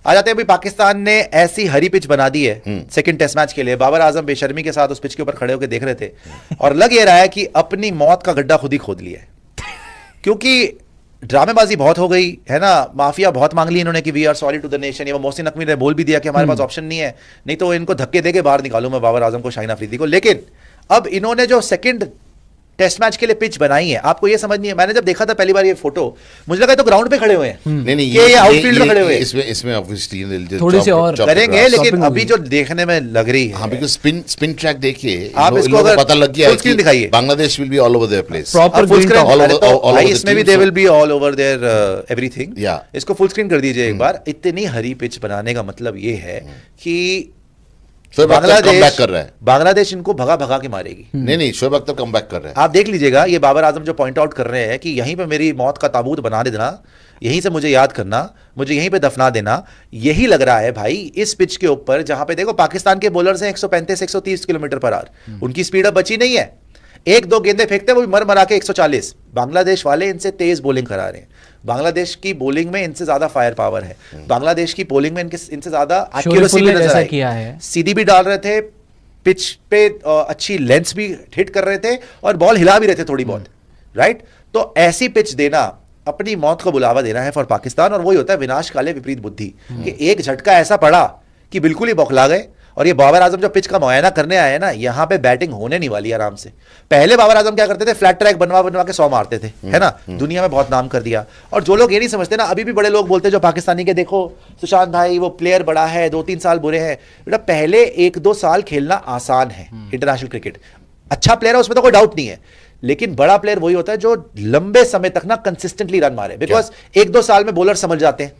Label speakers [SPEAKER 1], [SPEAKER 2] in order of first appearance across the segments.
[SPEAKER 1] आ जाते हैं अभी पाकिस्तान ने ऐसी हरी पिच बना दी है सेकंड टेस्ट मैच के लिए। बाबर आजम बेशर्मी के साथ उस पिच के ऊपर खड़े होकर देख रहे थे और लग ये रहा है कि अपनी मौत का गड्ढा खुद ही खोद लिया है, क्योंकि ड्रामेबाजी बहुत हो गई है ना, माफिया बहुत मांग ली इन्होंने कि we are sorry to the nation. ये वो मोहसिन नकवी ने बोल भी दिया कि हमारे पास ऑप्शन नहीं है, नहीं तो इनको धक्के देके बाहर निकालूं मैं बाबर आजम को, शाहीन अफरीदी को। लेकिन अब इन्होंने जो सेकंड टेस्ट मैच के लिए पिच बनाई है, आपको ये समझ नहीं है। मैंने जब देखा था पहली बार ये फोटो, मुझे लगा तो ग्राउंड पे खड़े हुए हैं,
[SPEAKER 2] नहीं
[SPEAKER 1] ये आउटफील्ड में खड़े हुए हैं।
[SPEAKER 2] इसमें ऑब्वियसली
[SPEAKER 3] थोड़ी सी और
[SPEAKER 1] करेंगे, लेकिन अभी जो देखने में लग रही है,
[SPEAKER 2] हाँ, बिकॉज़ स्पिन ट्रैक देखिए,
[SPEAKER 1] आप इसको अगर
[SPEAKER 2] पता लग गया
[SPEAKER 1] फुल स्क्रीन दिखाइए,
[SPEAKER 2] Bangladesh will be all over there place,
[SPEAKER 3] proper
[SPEAKER 1] full screen,
[SPEAKER 2] इसमें
[SPEAKER 1] भी they will be all over there everything. इसको फुल स्क्रीन कर दीजिए एक बार। इतनी हरी पिच बनाने का मतलब ये है कि बांग्लादेश इनको भगा भगा के मारेगी।
[SPEAKER 2] नहीं, शोएब अख्तर कम बैक कर रहे हैं।
[SPEAKER 1] आप देख लीजिएगा, ये बाबर आजम जो पॉइंट आउट कर रहे हैं कि यहीं पे मेरी मौत का ताबूत बना देना, यहीं से मुझे याद करना, मुझे यहीं पे दफना देना, यही लग रहा है भाई इस पिच के ऊपर, जहां पे देखो पाकिस्तान के बॉलर्स हैं 135-130 किलोमीटर पर आवर, उनकी स्पीड अब बची नहीं है। एक दो गेंदे फेंकते वो भी मर मरा के 140। बांग्लादेश वाले इनसे तेज बॉलिंग करा रहे हैं, बांग्लादेश की बॉलिंग में इनसे ज्यादा फायर पावर है, बांग्लादेश की बॉलिंग में इनसे ज्यादा एक्यूरेसी भी नजर आई, सीधी भी डाल रहे थे, पिच पे अच्छी लेंथ भी हिट कर रहे थे और बॉल हिला भी रहे थे थोड़ी बहुत, राइट। तो ऐसी पिच देना अपनी मौत को बुलावा देना है फॉर पाकिस्तान, और वही होता है विनाश काले विपरीत बुद्धि, कि एक झटका ऐसा पड़ा कि बिल्कुल ही बौखला गए। और ये बाबर आजम जो पिच का मुआयना करने आए हैं ना, यहां पे बैटिंग होने नहीं वाली आराम से। पहले बाबर आजम क्या करते थे, फ्लैट ट्रैक बनवा के 100 मारते थे, है ना, दुनिया में बहुत नाम कर दिया। और जो लोग ये नहीं समझते ना, अभी भी बड़े लोग बोलते हैं जो पाकिस्तानी के, देखो सुशांत भाई वो प्लेयर बड़ा है, 2-3 साल बुरे हैं। बेटा पहले 1-2 साल खेलना आसान है, इंटरनेशनल क्रिकेट अच्छा प्लेयर है उसमें तो कोई डाउट नहीं है, लेकिन बड़ा प्लेयर वही होता है जो लंबे समय तक ना कंसिस्टेंटली रन मारे। बिकॉज 1-2 साल में बॉलर समझ जाते हैं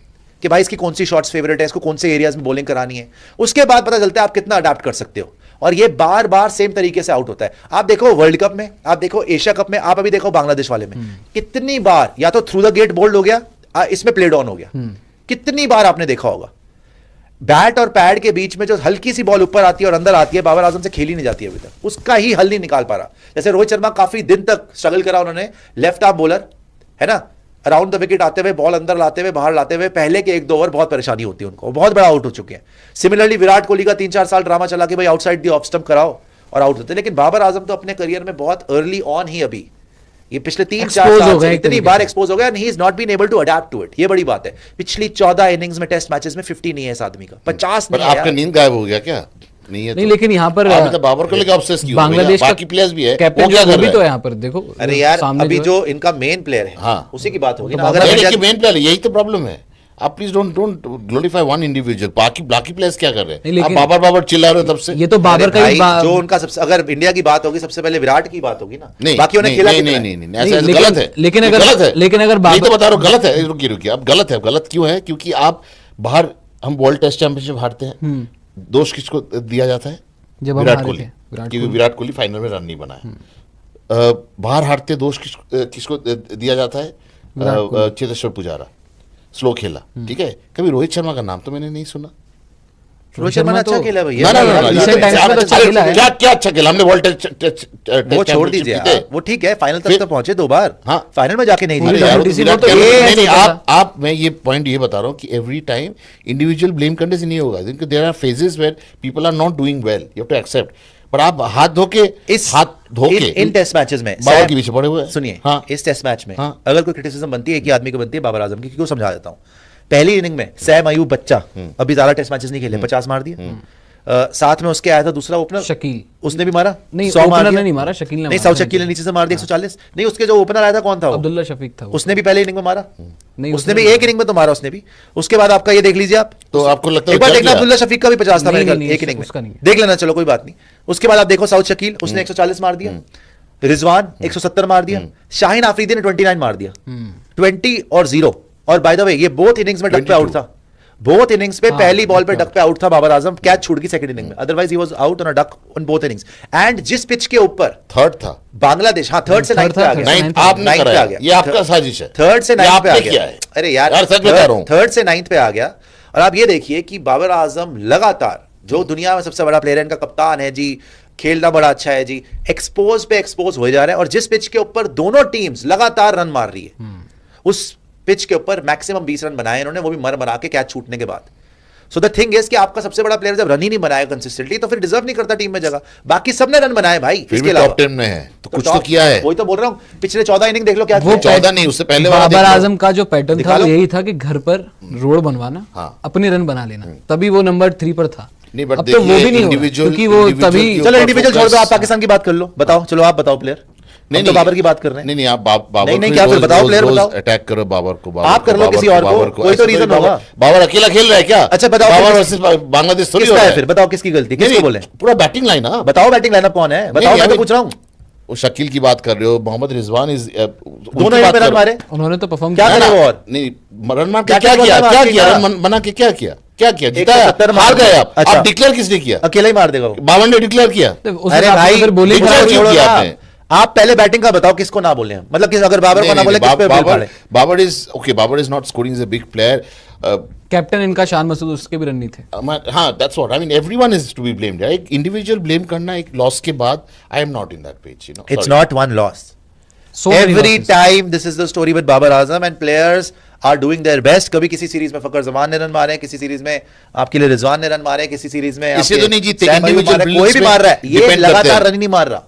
[SPEAKER 1] कि भाई इसकी कौन सी शॉट्स फेवरेट है, इसको कौन से एरियाज में बॉलिंग करानी है, उसके बाद पता चलता है आप कितना अडाप्ट कर सकते हो। और ये बार बार सेम तरीके से आउट होता है। आप देखो वर्ल्ड कप में, आप देखो एशिया कप में, आप अभी देखो बांग्लादेश वाले में, कितनी बार या तो थ्रू द गेट बोल्ड हो गया, इसमें प्लेड ऑन हो गया, कितनी बार आपने देखा होगा। बैट और पैड के बीच में जो हल्की सी बॉल ऊपर आती है और अंदर आती है, बाबर आजम से खेली नहीं जाती है अभी तक, उसका ही हल नहीं निकाल पा रहा। जैसे रोहित शर्मा काफी दिन तक स्ट्रगल करा उन्होंने, लेफ्ट आर्म बॉलर है ना, अराउंड द विकेट आते हुए, बॉल अंदर लाते हुए, बाहर लाते हुए, पहले के 1-2 ओवर बहुत परेशानी होती है उनको, बहुत बड़ा आउट हो चुके हैं। सिमिलरली विराट कोहली का 3-4 साल ड्रामा चला कि भाई आउटसाइड दी ऑफ स्टंप कराओ और आउट होते, लेकिन बाबर आजम तो अपने करियर में बहुत अर्ली ऑन ही अभी ये पिछले 3-4 साल से इतनी बार एक्सपोज हो गया, and he is not been able to adapt to it. ये बड़ी बात है। पिछली 14 इनिंग्स में टेस्ट मैचेस में 50 नहीं है इस आदमी का, 50 नहीं है।
[SPEAKER 2] आपका नींद गायब हो गया क्या? नहीं है,
[SPEAKER 3] नहीं तो, लेकिन यहाँ पर
[SPEAKER 2] तो बाबर को लेकर ऑब्सेस क्यों?
[SPEAKER 3] बांग्लादेश
[SPEAKER 2] बाकी प्लेयर्स भी है,
[SPEAKER 3] कैप्टन जो भी तो है यहाँ पर देखो।
[SPEAKER 1] अरे यार अभी जो इनका मेन प्लेयर है, हाँ, उसी की बात होगी ना। अगर
[SPEAKER 2] मेन प्लेयर, यही तो प्रॉब्लम है। आप please don't glorify one individual, बाकी प्लेयर्स क्या कर रहे हैं? आप बाबर चिल्ला रहे हो तब से।
[SPEAKER 3] ये तो बाबर का ही
[SPEAKER 1] जो उनका सबसे, अगर इंडिया की बात होगी सबसे पहले विराट की बात होगी ना,
[SPEAKER 2] नहीं,
[SPEAKER 1] बाकी उन्हें खेला
[SPEAKER 2] नहीं, ऐसा गलत है।
[SPEAKER 3] लेकिन अगर
[SPEAKER 2] नहीं तो बता रहा हूँ गलत है। रुकिए, अब गलत है। गलत क्यों है? क्योंकि आप बाहर, हम वर्ल्ड टेस्ट चैंपियनशिप हारते हैं, दोष किसको दिया जाता है? विराट कोहली, क्योंकि विराट कोहली फाइनल में रन नहीं बनाया। बाहर हारते दोष किसको दिया जाता है? चेतेश्वर पुजारा, स्लो खेला, ठीक है। कभी रोहित शर्मा का नाम तो मैंने नहीं सुना।
[SPEAKER 1] रोहित शर्मा ने अच्छा खेला भैया,
[SPEAKER 2] क्या अच्छा खेला? हमने वर्ल्ड टेस्ट
[SPEAKER 1] वो छोड़ दीजिए, वो ठीक है, फाइनल तक तो पहुंचे 2 बार, हाँ, फाइनल में जाके नहीं
[SPEAKER 2] जीते। आप मैं ये पॉइंट ये बता रहा हूँ कि एवरी टाइम इंडिविजुअल ब्लेम करने से नहीं होगा। There are phases where people are not doing well, you have to accept. पर आप हाथ धो के
[SPEAKER 1] इन टेस्ट मैचेस में
[SPEAKER 2] बाबर के पीछे पड़े हुए हैं।
[SPEAKER 1] सुनिए, हाँ, इस टेस्ट मैच में अगर कोई क्रिटिसिज्म बनती है, एक ही आदमी को बनती है, बाबर आजम की, क्यों समझा देता हूं। पहली इनिंग में सैम अयूब बच्चा, अभी ज्यादा टेस्ट मैचेस नहीं खेले, 50 मार दिए। साथ में उसके आया था दूसरा ओपनर
[SPEAKER 3] शकील,
[SPEAKER 1] उसने भी मारा,
[SPEAKER 3] नहीं 100 मार नहीं मारा, शकील ने,
[SPEAKER 1] नहीं साउथ शकील ने नीचे से मार दिया 140। नहीं, उसके जो ओपनर आया था कौन था?
[SPEAKER 3] अब्दुल्ला शफीक था,
[SPEAKER 1] उसने भी पहले इनिंग में मारा, नहीं उसने भी एक इनिंग में तो मारा उसने भी। उसके बाद आपका ये देख लीजिए आप,
[SPEAKER 2] तो आपको लगता है
[SPEAKER 1] एक बार देखना, अब्दुल्ला शफीक का भी 50 था एक इनिंग में, देख लेना, चलो कोई बात नहीं। उसके बाद आप देखो साउथ शकील, उसने 140 मार दिया, रिजवान 170 मार दिया, शाहीन आफरीदी ने 29 मार दिया, 20 और 0। और बाय द वे ये बोथ इनिंग्स में डक पे आउट था, बोथ इनिंग्स पे पहली बॉल पे डक पे आउट था बाबर आजम, कैच छूट गई सेकंड इनिंग में, otherwise he was out on a duck on both innings. And जिस पिच के ऊपर
[SPEAKER 2] थर्ड था
[SPEAKER 1] बांग्लादेश, हाँ, थर्ड से 9th पे आ गया,
[SPEAKER 2] आपने पे आ गया, ये आपका साजिश है।
[SPEAKER 1] थर्ड से 9th पे आ गया, अरे यार
[SPEAKER 2] सच बता रहा हूं,
[SPEAKER 1] थर्ड से 9th पे आ गया। और आप ये देखिए कि बाबर आजम लगातार, जो दुनिया में सबसे बड़ा प्लेयर है, इनका कप्तान है जी, खेलना बड़ा अच्छा है जी, एक्सपोज पे एक्सपोज हो जा रहे हैं। और जिस पिच के ऊपर दोनों टीम्स लगातार रन मार रही है, उस पिच के ऊपर मैक्सिमम 20 रन बनाए इन्होंने, वो भी मर मरा के कैच छूटने के बाद। सो द थिंग इज कि आपका सबसे बड़ा प्लेयर जब रन ही नहीं बनाया कंसिस्टेंटली तो फिर डिजर्व नहीं करता टीम में जगह। बाकी सबने रन बनाए भाई,
[SPEAKER 2] फिर
[SPEAKER 1] इसके
[SPEAKER 2] भी
[SPEAKER 1] अलावा
[SPEAKER 2] टॉप 10 में है तो कुछ तो किया है।
[SPEAKER 1] वही तो बोल रहा हूँ, पिछले 14 इनिंग देख लो क्या
[SPEAKER 3] वो
[SPEAKER 1] किया।
[SPEAKER 2] 14 नहीं, उससे पहले वाला
[SPEAKER 3] बाबर
[SPEAKER 2] देख लो।
[SPEAKER 3] आजम का जो पैटर्न था
[SPEAKER 1] दिखा
[SPEAKER 3] वो
[SPEAKER 1] लो।
[SPEAKER 3] यही था कि घर पर रोड बनवाना,
[SPEAKER 2] हाँ।
[SPEAKER 3] अपने रन बना लेना, तभी वो नंबर 3 पर था।
[SPEAKER 2] नहीं, but
[SPEAKER 3] अब तो वो
[SPEAKER 2] देखिए,
[SPEAKER 3] भी नहीं होगा,
[SPEAKER 2] individual-
[SPEAKER 3] क्योंकि वो
[SPEAKER 2] individual
[SPEAKER 3] तभी
[SPEAKER 2] की
[SPEAKER 1] चलो
[SPEAKER 2] ऊपर
[SPEAKER 1] इंडिविजुअल छोड़ दो,
[SPEAKER 2] focus-
[SPEAKER 1] आप पाकिस्तान की बात कर लो। बताओ, चलो आप बताओ प्लेयर।
[SPEAKER 2] नहीं
[SPEAKER 1] तो बाबर की बात कर रहे हैं।
[SPEAKER 2] नहीं, आप बाबर
[SPEAKER 1] नहीं,
[SPEAKER 2] को
[SPEAKER 1] क्या फिर
[SPEAKER 2] रोज-
[SPEAKER 1] बताओ,
[SPEAKER 2] रोज-
[SPEAKER 1] player
[SPEAKER 2] रोज
[SPEAKER 1] बताओ।
[SPEAKER 2] अटैक करो बाबर को, बाबर
[SPEAKER 1] आप कर लो किसी और को,
[SPEAKER 2] बाबर
[SPEAKER 1] कोई तो
[SPEAKER 2] ऐसा
[SPEAKER 1] reason
[SPEAKER 2] बाबर-
[SPEAKER 1] होगा।
[SPEAKER 2] बाबर अकेला खेल रहा है क्या?
[SPEAKER 1] अच्छा, बताओ
[SPEAKER 2] बाबर
[SPEAKER 1] फिर
[SPEAKER 2] वर्सेस बांग्लादेश थोड़ी हो
[SPEAKER 1] किसका
[SPEAKER 2] रहा
[SPEAKER 1] है फिर? बताओ किसकी गलती,
[SPEAKER 2] नहीं,
[SPEAKER 1] किसको
[SPEAKER 2] नहीं,
[SPEAKER 1] बोले?
[SPEAKER 2] पूरा बैटिंग लाइन है।
[SPEAKER 1] बताओ बैटिंग लाइनअप कौन है, बताओ, मैं तो
[SPEAKER 2] अभी-
[SPEAKER 1] पूछ रहा हूँ।
[SPEAKER 2] वो शकील की बात कर रहे हो, मोहम्मद रिजवान इज
[SPEAKER 1] दोनों इनिंग पे रन मारे,
[SPEAKER 3] उन्होंने तो परफॉर्म
[SPEAKER 1] क्या
[SPEAKER 3] किया।
[SPEAKER 1] करे वो और?
[SPEAKER 2] नहीं, रन मार के
[SPEAKER 1] क्या
[SPEAKER 2] क्या
[SPEAKER 1] क्या
[SPEAKER 2] किया?
[SPEAKER 1] बोलना
[SPEAKER 2] क्या
[SPEAKER 1] बाकी
[SPEAKER 2] किया?
[SPEAKER 1] का?
[SPEAKER 2] रन बना के क्या किया? क्या किया?
[SPEAKER 1] 170
[SPEAKER 2] जिताया,
[SPEAKER 1] मार
[SPEAKER 2] हार गए
[SPEAKER 1] दिया।
[SPEAKER 2] आप।
[SPEAKER 1] अच्छा।
[SPEAKER 2] आप डिक्लेयर किसने किया?
[SPEAKER 1] अकेला ही मार देगा वो।
[SPEAKER 2] बाबर ने डिक्लेयर किया।
[SPEAKER 3] तो उस
[SPEAKER 1] अरे
[SPEAKER 3] हिसाब से
[SPEAKER 1] भाई
[SPEAKER 3] फिर बोलिंग
[SPEAKER 2] बिग
[SPEAKER 3] करा
[SPEAKER 2] क्यों
[SPEAKER 1] छोड़ो
[SPEAKER 2] किया
[SPEAKER 1] ना।
[SPEAKER 2] आपने?
[SPEAKER 1] आप पहले बैटिंग का बताओ किसको ना बोले, मतलब कि अगर बाबर को ना बोले किस पे बिल फाड़े?
[SPEAKER 2] Babar is okay, Babar is not scoring, is a big player.
[SPEAKER 3] Captain इनका शान मसूद, उसके भी रन नहीं थे।
[SPEAKER 2] हाँ, that's what I mean, everyone is to be blamed. एक इंडिविजुअल ब्लेम करना एक लॉस के बाद, I am not in that page, you know.
[SPEAKER 1] It's not one loss.
[SPEAKER 3] So many
[SPEAKER 1] Every
[SPEAKER 3] losses.
[SPEAKER 1] time this is the story with Babar Azam and players are doing their best. कभी किसी series में फकर जमान ने run मारे हैं, किसी series में आपके लिए रिजवान ने रन मारे हैं, किसी सीरीज में
[SPEAKER 2] इससे
[SPEAKER 1] आपके
[SPEAKER 2] तो नहीं जीतते,
[SPEAKER 1] सैम अयूब
[SPEAKER 2] individual
[SPEAKER 1] मार रहा है, कोई
[SPEAKER 2] brilliance
[SPEAKER 1] भी
[SPEAKER 2] में
[SPEAKER 1] मार रहा है, ये
[SPEAKER 2] depend करते
[SPEAKER 1] लगातार
[SPEAKER 2] हैं।
[SPEAKER 1] रन ही नहीं मार रहा।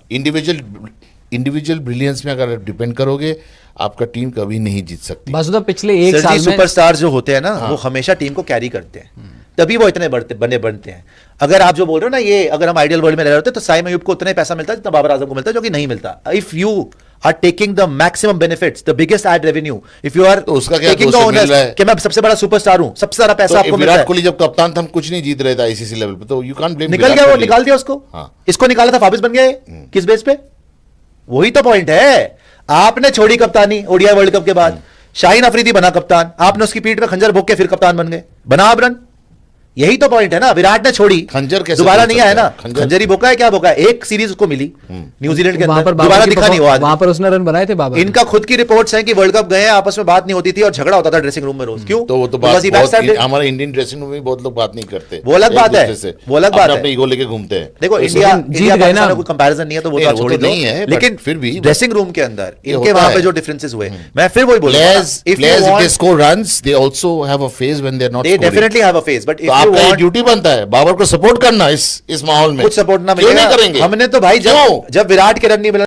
[SPEAKER 2] इंडिविजुअल ब्रिलियंस में अगर डिपेंड करोगे, आपका टीम कभी नहीं जीत सकती।
[SPEAKER 3] बासुदा पिछले एक
[SPEAKER 1] सर
[SPEAKER 3] साल
[SPEAKER 1] जी,
[SPEAKER 3] में
[SPEAKER 1] सुपरस्टार जो होते हैं ना, वो हमेशा टीम को कैरी करते हैं, तभी वो इतने बनते हैं। अगर आप जो बोल रहे हो ना, ये अगर हम आइडियल वर्ल्ड में रह रहे होते तो साइम अयूब को उतना ही पैसा मिलता है जितना बाबर आजम को मिलता है, जो कि नहीं मिलता। If you are taking the maximum benefits, the biggest ad revenue, if you are
[SPEAKER 2] तो उसका क्या
[SPEAKER 1] टेकिंग द
[SPEAKER 2] दोष मिल
[SPEAKER 1] ओनर्स
[SPEAKER 2] रहा है?
[SPEAKER 1] कि मैं सबसे बड़ा सुपरस्टार हूं, सबसे सारा पैसा
[SPEAKER 2] तो
[SPEAKER 1] आपको मिलता
[SPEAKER 2] विराट
[SPEAKER 1] है।
[SPEAKER 2] कोहली जब कप्तान था, हम कुछ नहीं जीत रहे थे आईसीसी लेवल पे, तो यू कांट ब्लेम।
[SPEAKER 1] निकल गया वो, निकाल दिया उसको।
[SPEAKER 2] हाँ।
[SPEAKER 1] इसको निकाला था, वापस बन गया ये। किस बेस पे? वही तो पॉइंट है। आपने छोड़ी कप्तानी ओडीआई वर्ल्ड कप के बाद, शाहीन अफरीदी बना कप्तान, आपने उसकी पीठ में खंजर भोग के फिर कप्तान बन गए, बना आप रन। यही तो पॉइंट है ना। विराट ने छोड़ी,
[SPEAKER 2] खंजर कैसे
[SPEAKER 1] दोबारा
[SPEAKER 2] भोग
[SPEAKER 1] नहीं आया
[SPEAKER 2] सकते
[SPEAKER 1] ना,
[SPEAKER 2] हैं?
[SPEAKER 1] खंजर ही भोगा है, क्या भोगा है? एक सीरीज उसको मिली न्यूजीलैंड के
[SPEAKER 3] वहां
[SPEAKER 1] अंदर,
[SPEAKER 3] पर बाबर
[SPEAKER 1] दोबारा
[SPEAKER 3] की
[SPEAKER 1] दिखा नहीं वो आदमी।
[SPEAKER 3] वहां पर उसने रन बनाए थे बाबर ने।
[SPEAKER 1] इनका खुद की रिपोर्ट्स हैं कि वर्ल्ड कप गए हैं, आपस में बात नहीं होती थी और झगड़ा होता था ड्रेसिंग रूम में रोज। क्यों?
[SPEAKER 2] तो वो तो
[SPEAKER 1] Because
[SPEAKER 2] बात
[SPEAKER 1] he
[SPEAKER 2] बहुत,
[SPEAKER 1] backstabbed it.
[SPEAKER 2] हमारे इंडियन ड्रेसिंग रूम में बहुत लोग बात नहीं करते,
[SPEAKER 1] वो अलग
[SPEAKER 2] एक
[SPEAKER 1] बात है,
[SPEAKER 2] दूसरे से।
[SPEAKER 1] वो अलग बात है।
[SPEAKER 2] अपने ईगो लेके घूमते हैं।
[SPEAKER 1] देखो,
[SPEAKER 2] तो
[SPEAKER 1] इंडिया
[SPEAKER 3] जीत
[SPEAKER 1] इंडिया
[SPEAKER 3] गए ना।
[SPEAKER 1] पाकिस्तान में कोई कंपैरिजन नहीं है, तो वो तो
[SPEAKER 2] नहीं,
[SPEAKER 1] आप
[SPEAKER 2] वो
[SPEAKER 1] छोड़ ही
[SPEAKER 2] तो
[SPEAKER 1] दो।
[SPEAKER 2] नहीं है, but
[SPEAKER 1] लेकिन
[SPEAKER 2] फिर भी
[SPEAKER 1] ड्रेसिंग रूम के अंदर
[SPEAKER 2] ये
[SPEAKER 1] इनके
[SPEAKER 2] होता
[SPEAKER 1] वहां पे
[SPEAKER 2] है।
[SPEAKER 1] जो डिफरेंसेस हुए, मैं फिर वही बोलूंगा,
[SPEAKER 2] Players,
[SPEAKER 1] if you
[SPEAKER 2] players if
[SPEAKER 1] want,
[SPEAKER 2] they score runs, they also have a phase when they are not
[SPEAKER 1] they
[SPEAKER 2] scoring.
[SPEAKER 1] definitely have a phase, but if
[SPEAKER 2] तो
[SPEAKER 1] you
[SPEAKER 2] आपका ये
[SPEAKER 1] want
[SPEAKER 2] ड्यूटी बनता है बाबर को सपोर्ट करना इस माहौल में।
[SPEAKER 1] कुछ सपोर्ट ना
[SPEAKER 2] क्यों
[SPEAKER 1] मिलेगा,
[SPEAKER 2] नहीं करेंगे?
[SPEAKER 1] हमने तो भाई
[SPEAKER 2] क्यों?
[SPEAKER 1] जब विराट के रन नहीं मिले